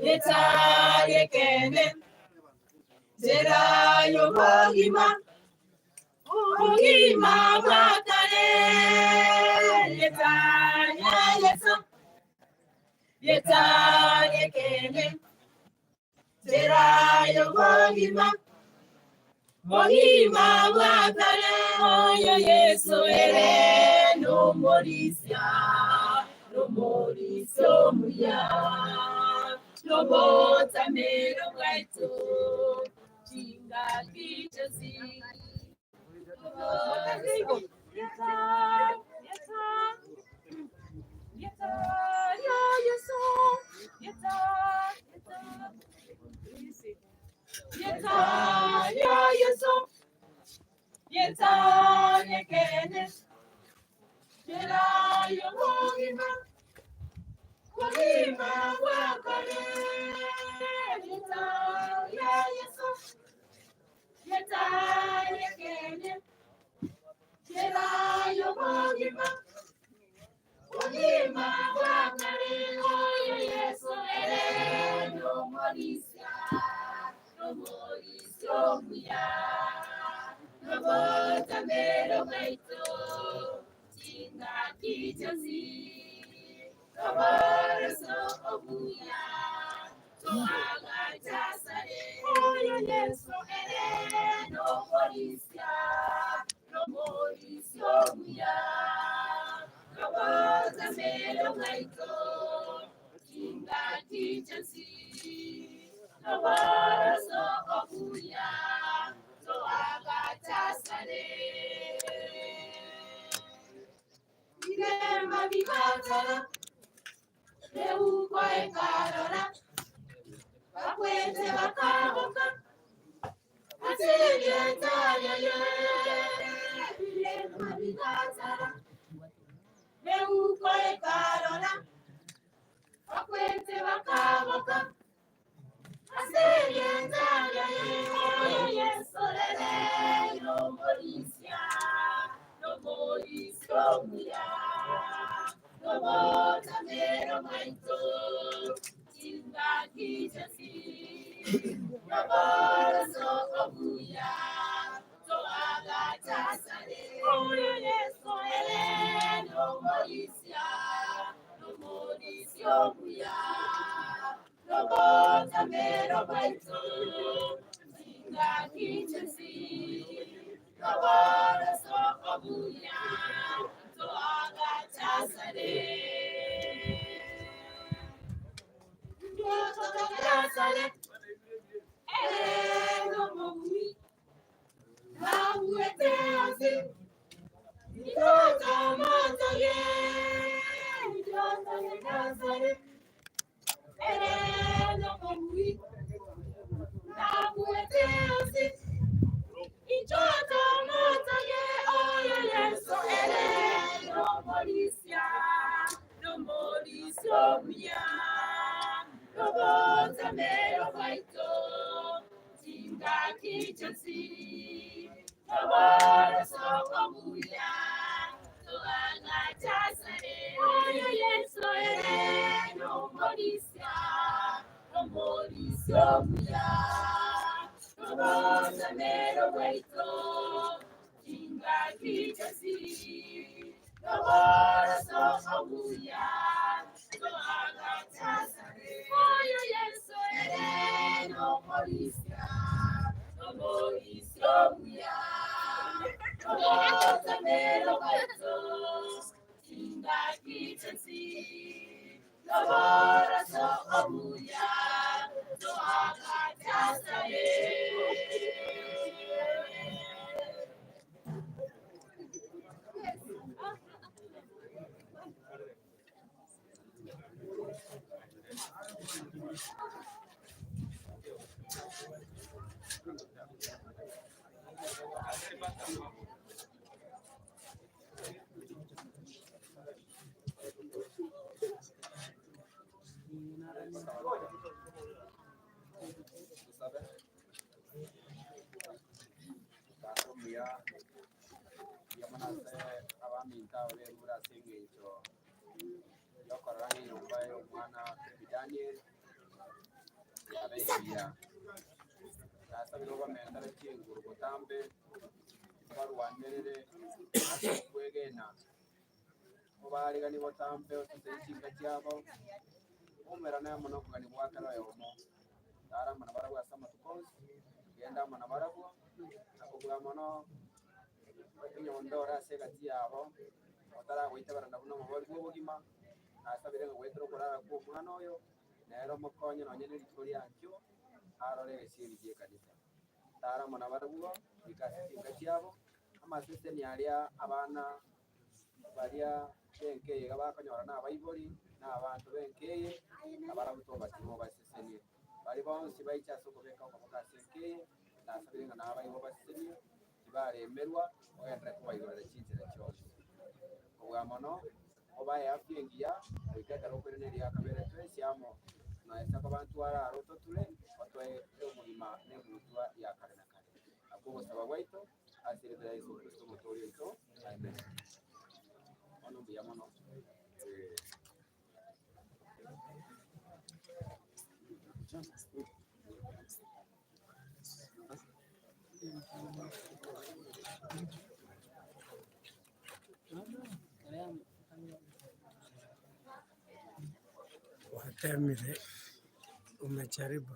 Yeta yekene. Zera yobogima. Ogima wakare. Yeta ya yeso. Yeta yekene. Zera yobogima. Ogima wakare. Oyo yeso ere no morisia. No morisio muya. No bota mero gaito. Chinga kichasi. abengiya sasa biroba mentara kinguru butambe barwanirire kwegena mubarega nibo tambe otusekinga cyabo umera na muno kugani bwakara yomo dara mana baragwa sama tukozi genda mana baragwa akugura mono nyondora segati yabo otara wita baranda buno mubari bw'ubugima nasabire ngo wetro kurara ku mwana oyo nero mukonye nonye n'ikuri yakyo arore esiri kanisa dara mana baragwa bikasinga cyabo amasese ni aria abana baria benkeye abakanyora n'abayibori n'abantu benkeye abarabutoba timo basesenie bari bonsi baicha soko beka kwa senkeye nasabire ngo n'abayibo basesenie kibaremerwa oyandra kubayigora cyinzira cyose ubwamono oba yafiengia bikaka rokore neri akabere twese amo naesa kwa bantu ara rototule otwe umurima n'emutwa yakarana kare akubo sabawaito asirira Yesu Kristo motori ito amen ono biamono watemile umejaribu